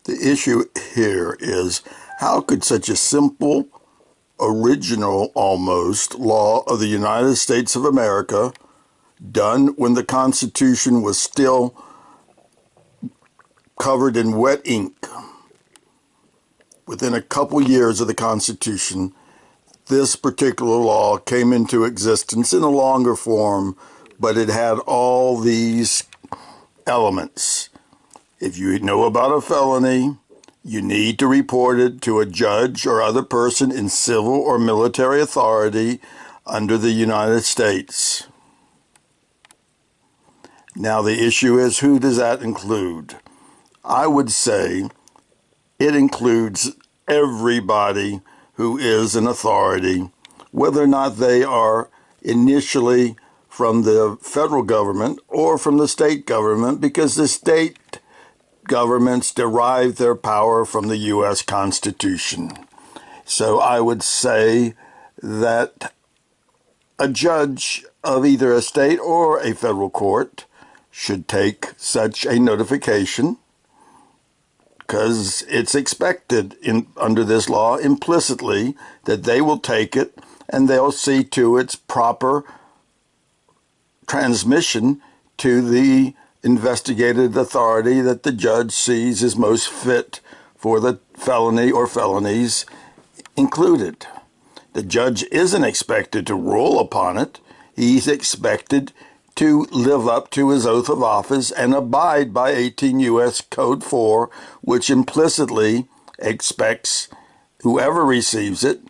The issue here is, how could such a simple, original almost law of the United States of America, done when the Constitution was still covered in wet ink, within a couple years of the Constitution, this particular law came into existence in a longer form, but it had all these elements. If you know about a felony, you need to report it to a judge or other person in civil or military authority under the United States. Now the issue is, who does that include? I would say it includes everybody who is an authority, whether or not they are initially from the federal government or from the state government, because the state governments derive their power from the U.S. Constitution. So I would say that a judge of either a state or a federal court should take such a notification, because it's expected under this law implicitly that they will take it and they'll see to its proper transmission to the investigated authority that the judge sees is most fit for the felony or felonies included. The judge isn't expected to rule upon it. He's expected to live up to his oath of office and abide by 18 U.S. Code 4, which implicitly expects whoever receives it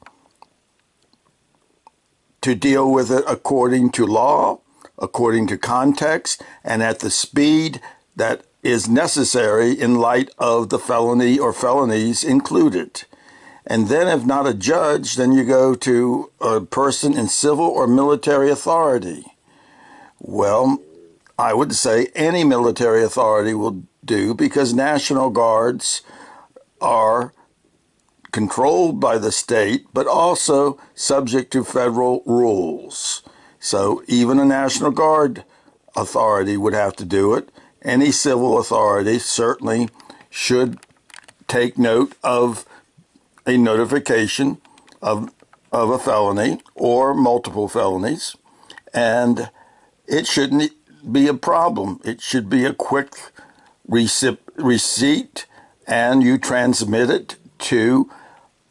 to deal with it according to law, according to context, and at the speed that is necessary in light of the felony or felonies included. And then if not a judge, then you go to a person in civil or military authority. Well, I would say any military authority will do, because National Guards are controlled by the state, but also subject to federal rules. So even a National Guard authority would have to do it. Any civil authority certainly should take note of a notification of a felony or multiple felonies, and it shouldn't be a problem. It should be a quick receipt, and you transmit it to,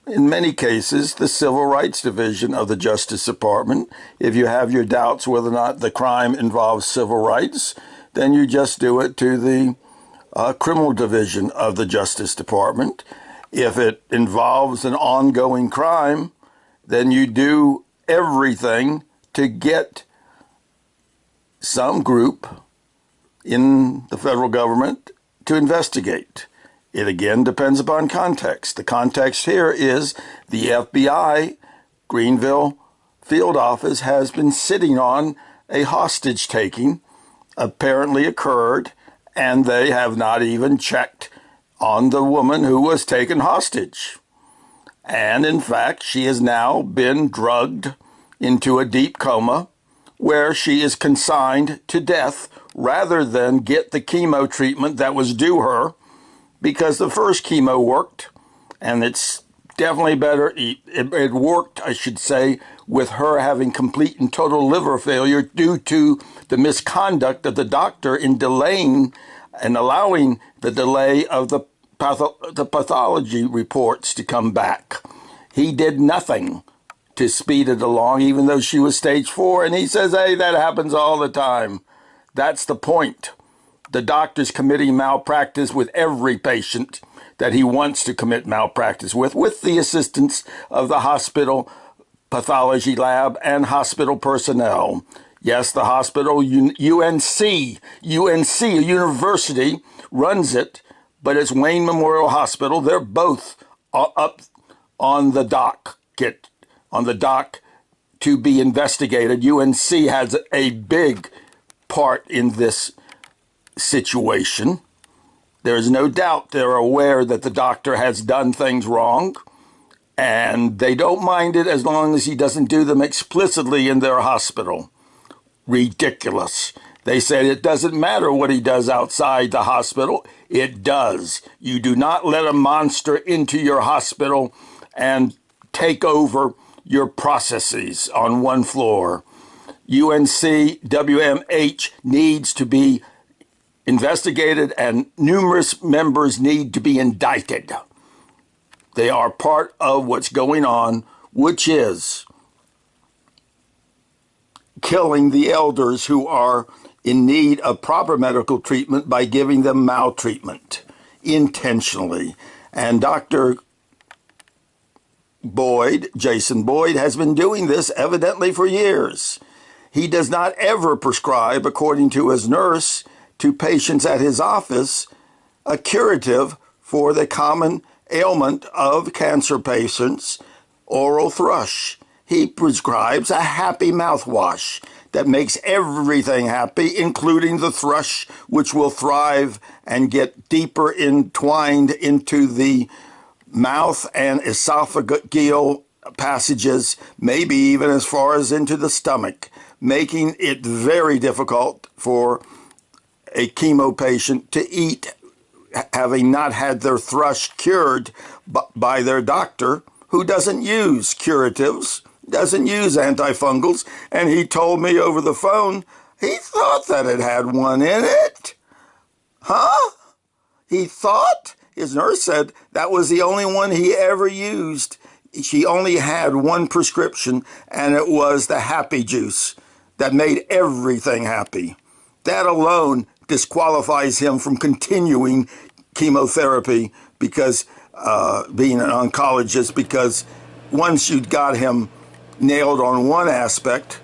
in many cases, the Civil Rights Division of the Justice Department. If you have your doubts whether or not the crime involves civil rights, then you just do it to the Criminal Division of the Justice Department. If it involves an ongoing crime, then you do everything to get some group in the federal government to investigate. It again depends upon context. The context here is the FBI Greenville field office has been sitting on a hostage taking apparently occurred, and they have not even checked on the woman who was taken hostage. And in fact, she has now been drugged into a deep coma where she is consigned to death rather than get the chemo treatment that was due her, because the first chemo worked, and it's definitely better. It worked, I should say, with her having complete and total liver failure due to the misconduct of the doctor in delaying and allowing the delay of the pathology reports to come back. He did nothing to speed it along, even though she was stage 4. And he says, hey, that happens all the time. That's the point. The doctor's committing malpractice with every patient that he wants to commit malpractice with the assistance of the hospital pathology lab and hospital personnel. Yes, the hospital, UNC, a university, runs it, but it's Wayne Memorial Hospital. They're both up on the dock, to be investigated. UNC has a big part in this situation. There is no doubt they're aware that the doctor has done things wrong, and they don't mind it as long as he doesn't do them explicitly in their hospital. Ridiculous. They said it doesn't matter what he does outside the hospital. It does. You do not let a monster into your hospital and take over your processes on one floor. UNC WMH needs to be investigated, and numerous members need to be indicted. They are part of what's going on, which is killing the elders who are in need of proper medical treatment by giving them maltreatment intentionally. And Dr. Boyd, Jason Boyd, has been doing this evidently for years. He does not ever prescribe, according to his nurse, to patients at his office a curative for the common ailment of cancer patients, oral thrush. He prescribes a happy mouthwash that makes everything happy, including the thrush, which will thrive and get deeper entwined into the mouth and esophageal passages, maybe even as far as into the stomach, making it very difficult for a chemo patient to eat, having not had their thrush cured by their doctor, who doesn't use curatives, doesn't use antifungals. And he told me over the phone he thought that it had one in it. Huh? He thought? His nurse said that was the only one he ever used. She only had one prescription, and it was the happy juice that made everything happy. That alone disqualifies him from continuing chemotherapy, because being an oncologist, because once you'd got him nailed on one aspect,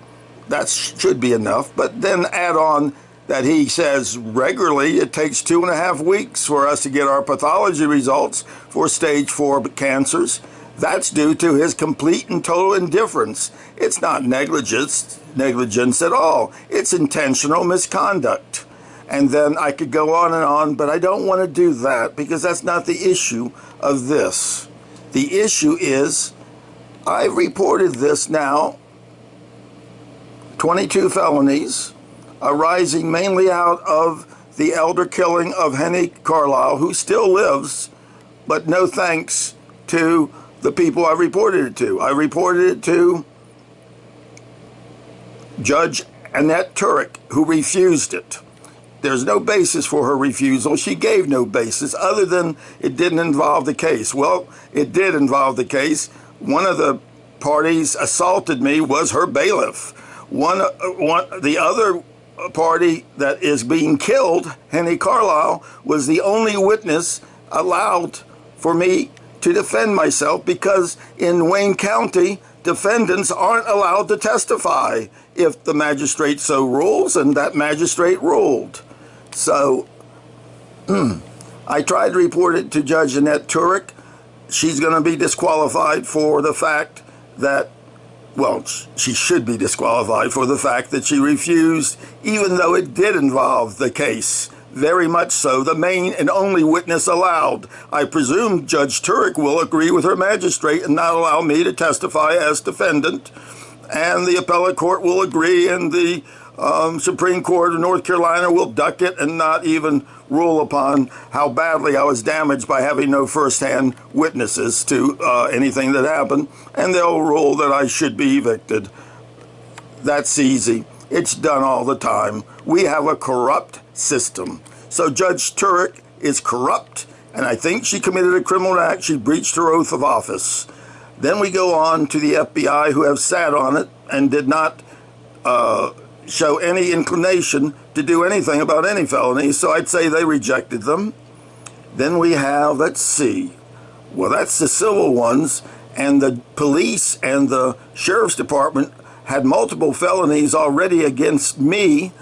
that should be enough. But then add on that he says regularly it takes 2.5 weeks for us to get our pathology results for stage 4 cancers. That's due to his complete and total indifference. It's not negligence at all. It's intentional misconduct. And then I could go on, but I don't want to do that, because that's not the issue of this. The issue is, I reported this now, 22 felonies arising mainly out of the elder killing of Henny Carlisle, who still lives, but no thanks to the people I reported it to. I reported it to Judge Annette Turek, who refused it. There's no basis for her refusal. She gave no basis other than it didn't involve the case. Well, it did involve the case. One of the parties assaulted me was her bailiff. The other party that is being killed, Henny Carlisle, was the only witness allowed for me to defend myself, because in Wayne County, defendants aren't allowed to testify if the magistrate so rules, and that magistrate ruled. So I tried to report it to Judge Annette Turek. She's going to be disqualified for the fact that, well, she should be disqualified for the fact that she refused, even though it did involve the case. Very much so, the main and only witness allowed. I presume Judge Turek will agree with her magistrate and not allow me to testify as defendant. And the appellate court will agree, and the Supreme Court of North Carolina will duck it and not even rule upon how badly I was damaged by having no firsthand witnesses to anything that happened. And they'll rule that I should be evicted. That's easy. It's done all the time. We have a corrupt system. So Judge Turek is corrupt, and I think she committed a criminal act. She breached her oath of office. Then we go on to the FBI, who have sat on it and did not show any inclination to do anything about any felony, so I'd say they rejected them. Then we have, let's see, well, that's the civil ones, and the police and the sheriff's department had multiple felonies already against me,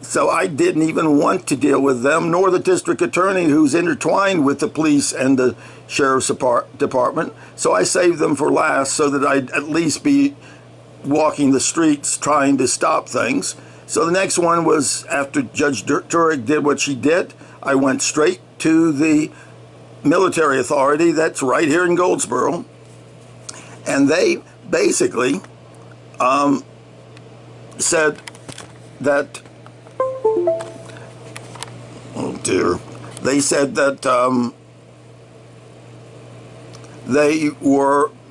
so I didn't even want to deal with them, nor the district attorney, who's intertwined with the police and the sheriff's department. So I saved them for last, so that I'd at least be walking the streets trying to stop things. So the next one was, after Judge Turek did what she did, I went straight to the military authority that's right here in Goldsboro, and they basically said that dear. They said that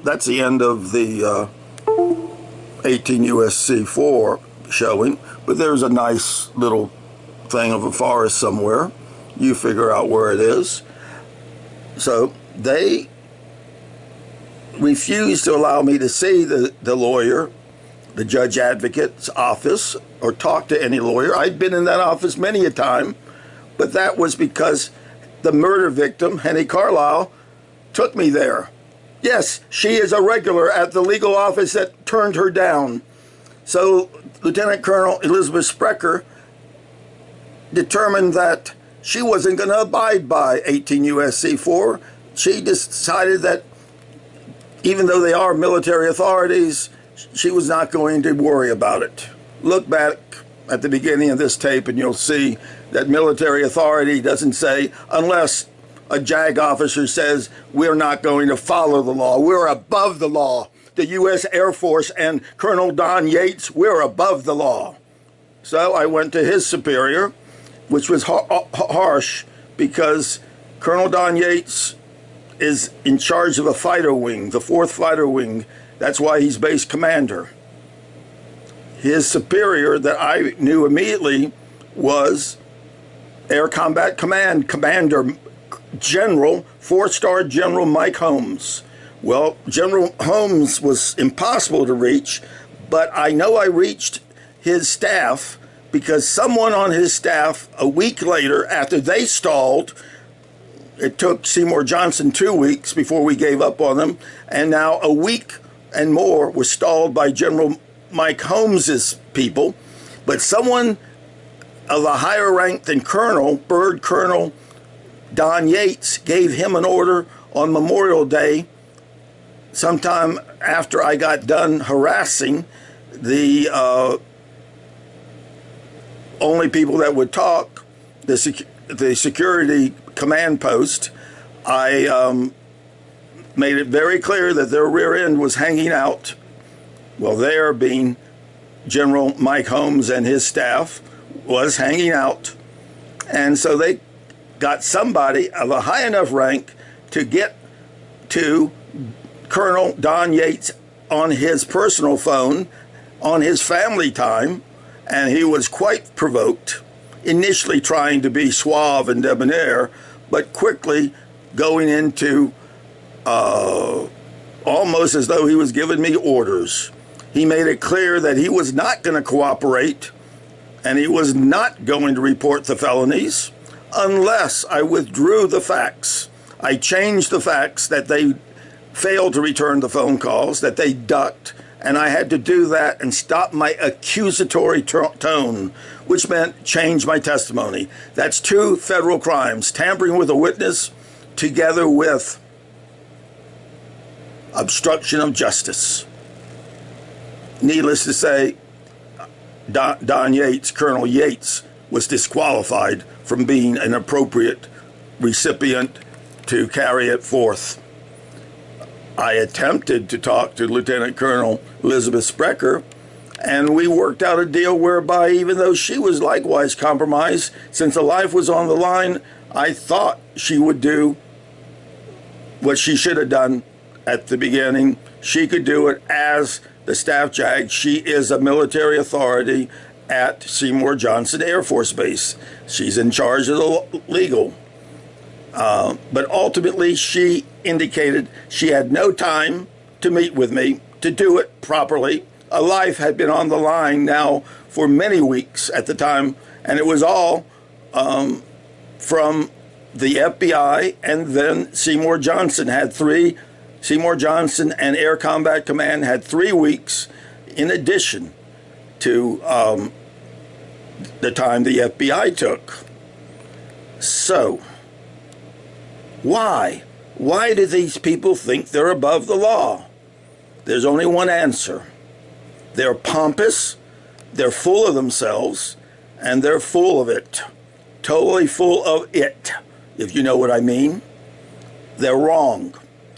that's the end of the 18 USC 4 showing, but there's a nice little thing of a forest somewhere. You figure out where it is. So they refused to allow me to see the lawyer, the judge advocate's office, or talk to any lawyer. I'd been in that office many a time, but that was because the murder victim, Henny Carlisle, took me there. Yes, she is a regular at the legal office that turned her down. So Lieutenant Colonel Elizabeth Sprecher determined that she wasn't going to abide by 18 USC 4. She decided that even though they are military authorities, she was not going to worry about it. Look back at the beginning of this tape and you'll see that military authority doesn't say, unless a JAG officer says, we're not going to follow the law. We're above the law. The U.S. Air Force and Colonel Don Yates, we're above the law. So I went to his superior, which was harsh because Colonel Don Yates is in charge of a fighter wing, the 4th Fighter Wing. That's why he's base commander. His superior that I knew immediately was Air Combat Command Commander General, 4-star General Mike Holmes. Well, General Holmes was impossible to reach, but I know I reached his staff because someone on his staff, a week later, after they stalled, it took Seymour Johnson 2 weeks before we gave up on them, and now a week and more was stalled by General Mike Holmes's people. But someone of a higher rank than Colonel, Bird Colonel Don Yates, gave him an order on Memorial Day, sometime after I got done harassing the only people that would talk, the security command post. I made it very clear that their rear end was hanging out. Well, there being General Mike Holmes and his staff was hanging out. And so they got somebody of a high enough rank to get to Colonel Don Yates on his personal phone, on his family time, and he was quite provoked, initially trying to be suave and debonair, but quickly going into almost as though he was giving me orders. He made it clear that he was not going to cooperate and he was not going to report the felonies unless I withdrew the facts. I changed the facts that they failed to return the phone calls, that they ducked, and I had to do that and stop my accusatory tone, which meant change my testimony. That's 2 federal crimes, tampering with a witness together with obstruction of justice. Needless to say, Don Yates, Colonel Yates, was disqualified from being an appropriate recipient to carry it forth. I attempted to talk to Lieutenant Colonel Elizabeth Sprecher, and we worked out a deal whereby, even though she was likewise compromised, since her life was on the line, I thought she would do what she should have done at the beginning. She could do it as the staff JAG. She is a military authority at Seymour Johnson Air Force Base. She's in charge of the legal. But ultimately, she indicated she had no time to meet with me to do it properly. A life had been on the line now for many weeks at the time, and it was all from the FBI, and then Seymour Johnson had 3. Seymour Johnson and Air Combat Command had 3 weeks in addition to the time the FBI took. So, why? Why do these people think they're above the law? There's only one answer. They're pompous, they're full of themselves, and they're full of it. Totally full of it, if you know what I mean. They're wrong.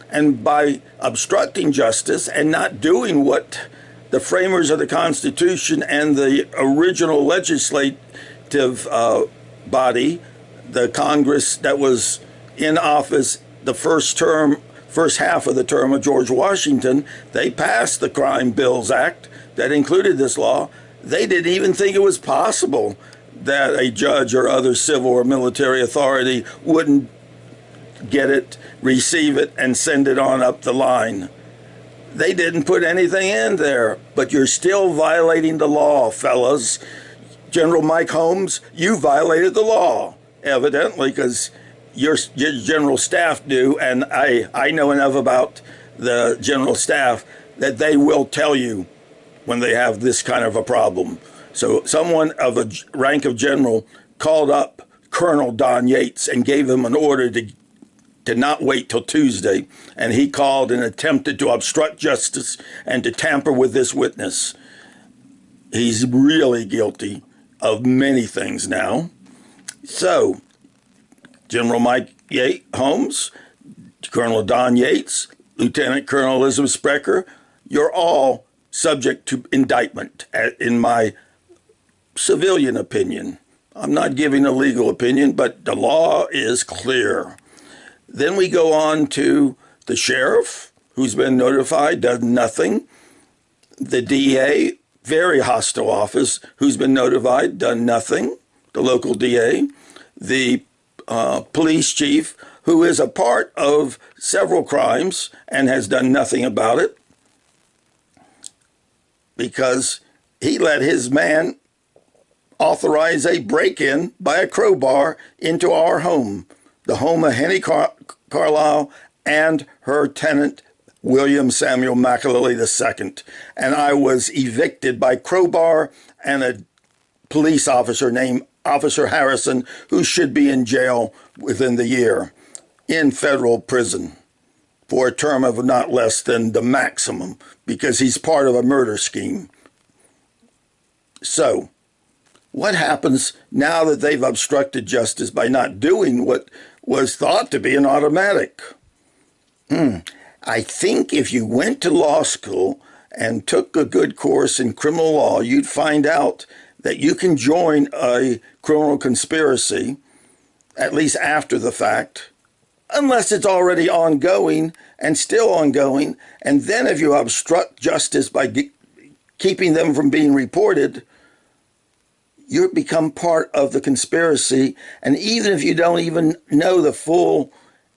And by obstructing justice and not doing what the framers of the Constitution and the original legislative body, the Congress that was in office the first half of the term of George Washington, they passed the Crime Bills Act that included this law. They didn't even think it was possible that a judge or other civil or military authority wouldn't get it, receive it, and send it on up the line. They didn't put anything in there, but you're still violating the law, fellas. General Mike Holmes, you violated the law, evidently, because your general staff do, and I know enough about the general staff that they will tell you when they have this kind of a problem. So someone of a rank of general called up Colonel Don Yates and gave him an order to not wait till Tuesday, and he called and attempted to obstruct justice and to tamper with this witness. He's really guilty of many things now. So, General Mike Holmes, Colonel Don Yates, Lieutenant Colonel Elizabeth Sprecher, you're all subject to indictment, in my civilian opinion. I'm not giving a legal opinion, but the law is clear. Then we go on to the sheriff, who's been notified, does nothing. The DA, very hostile office, who's been notified, done nothing. The local DA. The police chief, who is a part of several crimes and has done nothing about it because he let his man authorize a break-in by a crowbar into our home, the home of Henny Carlisle and her tenant, William Samuel McAlilly II. And I was evicted by crowbar and a police officer named Officer Harrison, who should be in jail within the year, in federal prison, for a term of not less than the maximum, because he's part of a murder scheme. So, what happens now that they've obstructed justice by not doing what was thought to be an automatic? I think if you went to law school and took a good course in criminal law, you'd find out that you can join a criminal conspiracy, at least after the fact, unless it's already ongoing and still ongoing. And then if you obstruct justice by keeping them from being reported, you become part of the conspiracy. And even if you don't even know the full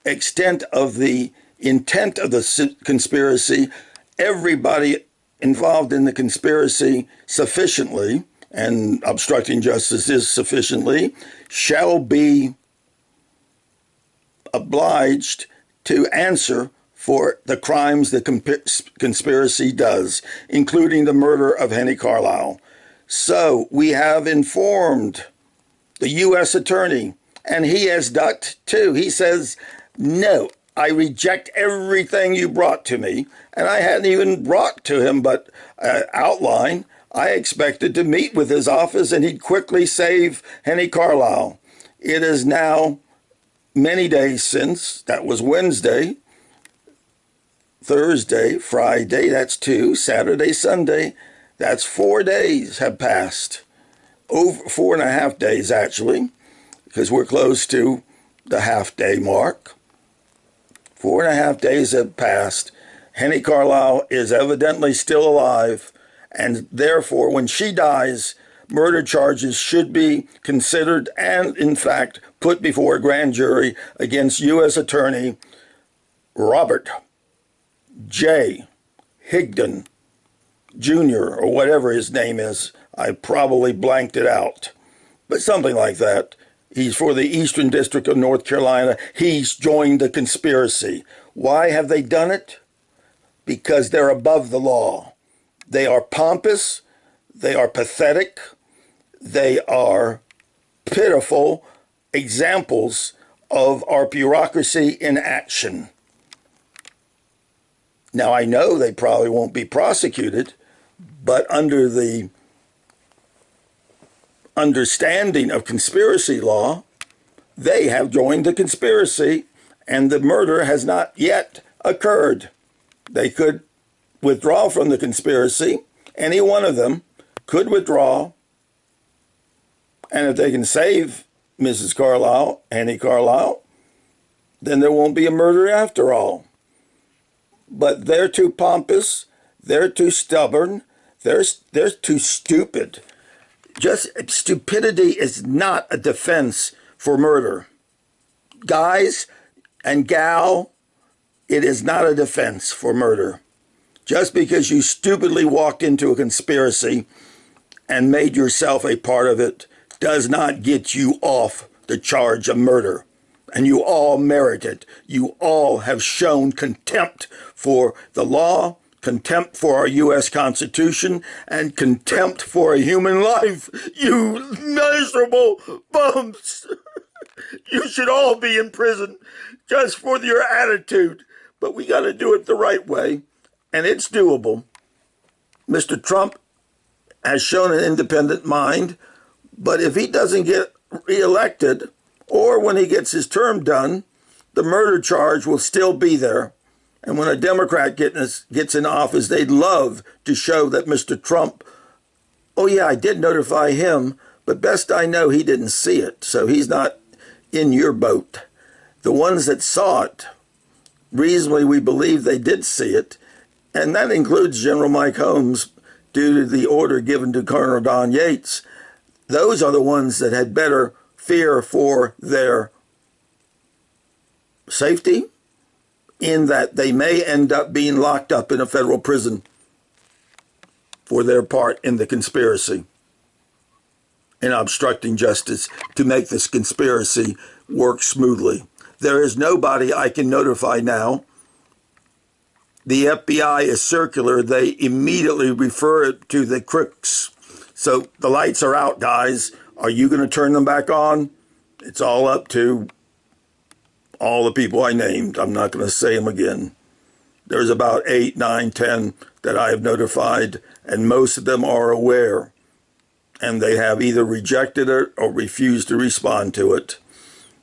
extent of the intent of the conspiracy, everybody involved in the conspiracy sufficiently, and obstructing justice is sufficiently, shall be obliged to answer for the crimes the conspiracy does, including the murder of Henny Carlisle. So we have informed the U.S. attorney, and he has ducked too. He says, no, I reject everything you brought to me. And I hadn't even brought to him but outline. I expected to meet with his office and he'd quickly save Henny Carlisle. It is now many days since. That was Wednesday, Thursday, Friday, that's 2, Saturday, Sunday, that's 4 days have passed. Over 4.5 days, actually, because we're close to the half-day mark. 4.5 days have passed. Henny Carlisle is evidently still alive, and therefore, when she dies, murder charges should be considered and, in fact, put before a grand jury against U.S. Attorney Robert J. Higdon, Jr., or whatever his name is. I probably blanked it out, but something like that. He's for the Eastern District of North Carolina. He's joined the conspiracy. Why have they done it? Because they're above the law. They are pompous. They are pathetic. They are pitiful examples of our bureaucracy in action. Now, I know they probably won't be prosecuted, but under the understanding of conspiracy law, they have joined the conspiracy, and the murder has not yet occurred. They could withdraw from the conspiracy. Any one of them could withdraw, and if they can save Mrs. Carlisle, Henny Carlisle, then there won't be a murder after all. But they're too pompous, they're too stubborn, they're too stupid. Just stupidity is not a defense for murder. Guys and gal, it is not a defense for murder. Just because you stupidly walked into a conspiracy and made yourself a part of it does not get you off the charge of murder. And you all merit it. You all have shown contempt for the law, contempt for our U.S. Constitution, and contempt for a human life. You miserable bums. You should all be in prison just for your attitude. But we got to do it the right way, and it's doable. Mr. Trump has shown an independent mind, but if he doesn't get reelected, or when he gets his term done, the murder charge will still be there. And when a Democrat gets in office, they'd love to show that Mr. Trump, oh yeah, I did notify him, but best I know he didn't see it, so he's not in your boat. The ones that saw it, reasonably we believe they did see it, and that includes General Mike Holmes due to the order given to Colonel Don Yates. Those are the ones that had better fear for their safety, in that they may end up being locked up in a federal prison for their part in the conspiracy in obstructing justice to make this conspiracy work smoothly. There is nobody I can notify now. The FBI is circular. They immediately refer it to the crooks. So the lights are out, guys. Are you going to turn them back on? It's all up to all the people I named. I'm not going to say them again. There's about 8, 9, 10 that I have notified, and most of them are aware. And they have either rejected it or refused to respond to it.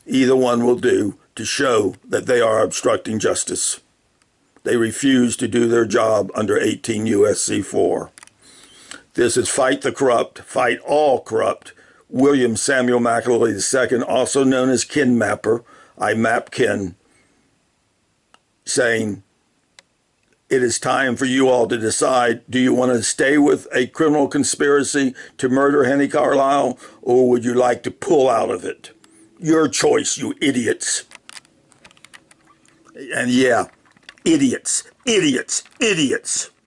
Either one will do to show that they are obstructing justice. They refuse to do their job under 18 USC 4. This is Fight the Corrupt, Fight All Corrupt. William Samuel McAloy II, also known as Kin Mapper, I map kin, saying it is time for you all to decide, do you want to stay with a criminal conspiracy to murder Henny Carlisle, or would you like to pull out of it? Your choice, you idiots. And yeah, idiots, idiots, idiots.